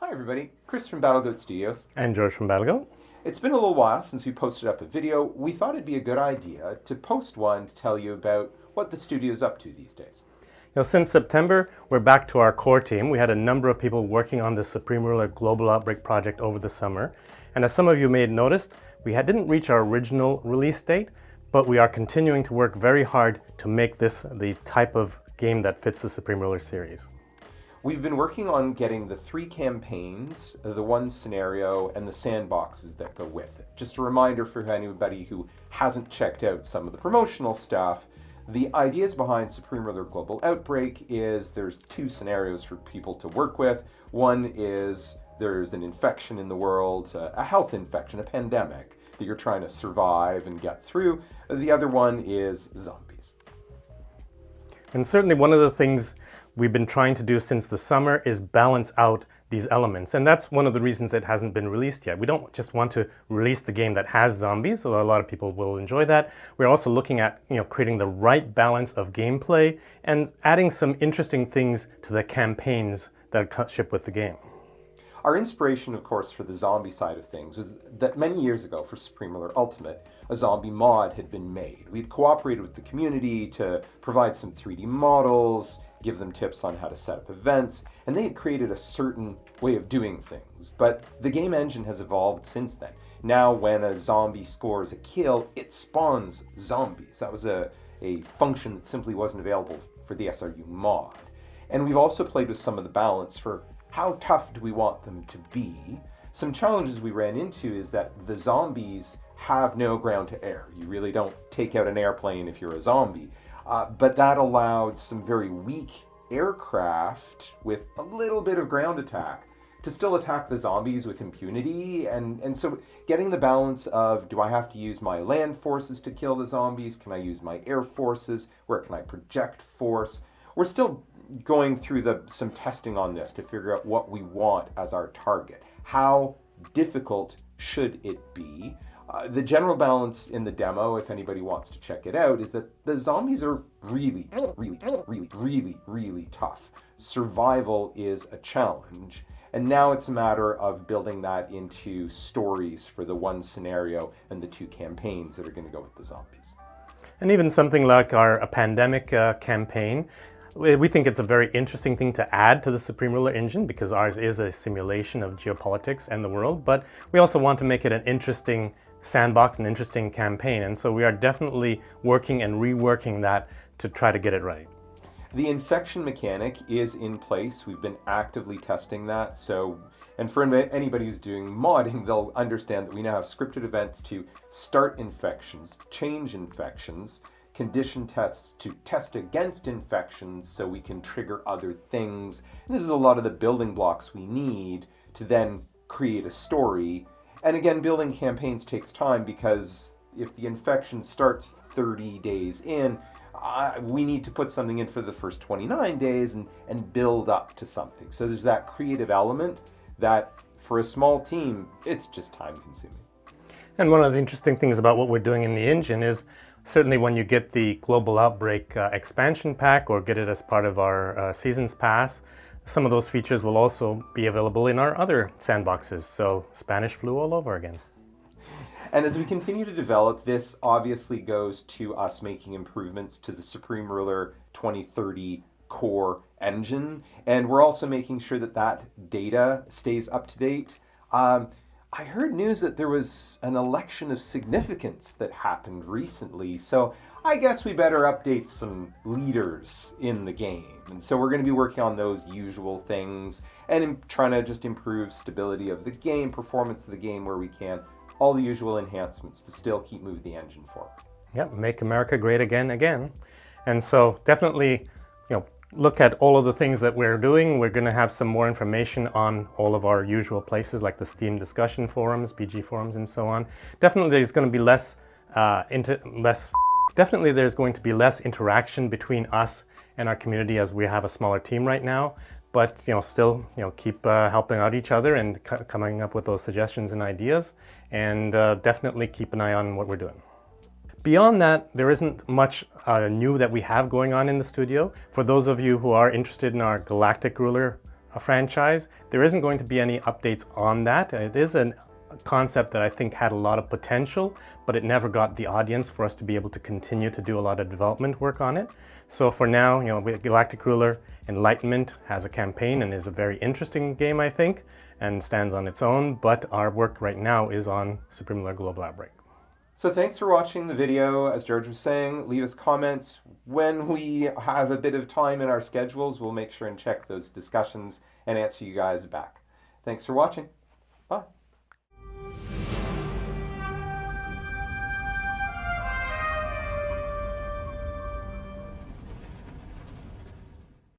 Hi everybody, Chris from BattleGoat Studios. And George from BattleGoat. It's been a little while since we posted up a video. We thought it'd be a good idea to post one to tell you about what the studio's up to these days. Since September, we're back to our core team. We had a number of people working on the Supreme Ruler Global Outbreak project over the summer. And as some of you may have noticed, we didn't reach our original release date, but we are continuing to work very hard to make this the type of game that fits the Supreme Ruler series. We've been working on getting the 3 campaigns, the 1 scenario, and the sandboxes that go with it. Just a reminder for anybody who hasn't checked out some of the promotional stuff, the ideas behind Supreme Ruler Global Outbreak is there's 2 scenarios for people to work with. One is there's an infection in the world, a health infection, a pandemic that you're trying to survive and get through. The other one is zombies. And certainly one of the things we've been trying to do since the summer is balance out these elements. And that's one of the reasons it hasn't been released yet. We don't just want to release the game that has zombies, although a lot of people will enjoy that. We're also looking at creating the right balance of gameplay and adding some interesting things to the campaigns that ship with the game. Our inspiration, of course, for the zombie side of things was that many years ago for Supreme Ruler Ultimate, a zombie mod had been made. We'd cooperated with the community to provide some 3D models, give them tips on how to set up events, and they had created a certain way of doing things. But the game engine has evolved since then. Now when a zombie scores a kill, it spawns zombies. That was a function that simply wasn't available for the SRU mod. And we've also played with some of the balance for how tough do we want them to be. Some challenges we ran into is that the zombies have no ground to air. You really don't take out an airplane if you're a zombie. But that allowed some very weak aircraft with a little bit of ground attack to still attack the zombies with impunity. And so getting the balance of, do I have to use my land forces to kill the zombies? Can I use my air forces? Where can I project force? We're still going through some testing on this to figure out what we want as our target. How difficult should it be? The general balance in the demo, if anybody wants to check it out, is that the zombies are really tough. Survival is a challenge. And now it's a matter of building that into stories for the 1 scenario and the 2 campaigns that are going to go with the zombies. And even something like our pandemic campaign, we think it's a very interesting thing to add to the Supreme Ruler engine because ours is a simulation of geopolitics and the world, but we also want to make it an interesting sandbox, an interesting campaign, and so we are definitely working and reworking that to try to get it right. The infection mechanic is in place. We've been actively testing that, and for anybody who's doing modding, they'll understand that we now have scripted events to start infections, change infections, condition tests to test against infections so we can trigger other things. And this is a lot of the building blocks we need to then create a story. And again, building campaigns takes time because if the infection starts 30 days in, we need to put something in for the first 29 days and build up to something. So there's that creative element that for a small team, it's just time consuming. And one of the interesting things about what we're doing in the engine is certainly when you get the Global Outbreak expansion pack or get it as part of our Seasons Pass, some of those features will also be available in our other sandboxes. So Spanish flu all over again. And as we continue to develop, this obviously goes to us making improvements to the Supreme Ruler 2030 core engine. And we're also making sure that data stays up to date. I heard news that there was an election of significance that happened recently, so I guess we better update some leaders in the game. And so we're going to be working on those usual things and trying to just improve stability of the game, performance of the game where we can, all the usual enhancements to still keep moving the engine forward. Yep, make America great again. And so definitely, look at all of the things that we're doing. We're going to have some more information on all of our usual places like the Steam discussion forums, BG forums, and so on. Definitely there's going to be less interaction between us and our community as we have a smaller team right now. But still keep helping out each other and coming up with those suggestions and ideas, and definitely keep an eye on what we're doing. Beyond that, there isn't much new that we have going on in the studio. For those of you who are interested in our Galactic Ruler franchise. There isn't going to be any updates on that. It is a concept that I think had a lot of potential, but it never got the audience for us to be able to continue to do a lot of development work on it. So for now, with Galactic Ruler, Enlightenment has a campaign and is a very interesting game, I think, and stands on its own, but our work right now is on Supreme Ruler Global Outbreak. So thanks for watching the video. As George was saying, leave us comments. When we have a bit of time in our schedules, we'll make sure and check those discussions and answer you guys back. Thanks for watching. Bye.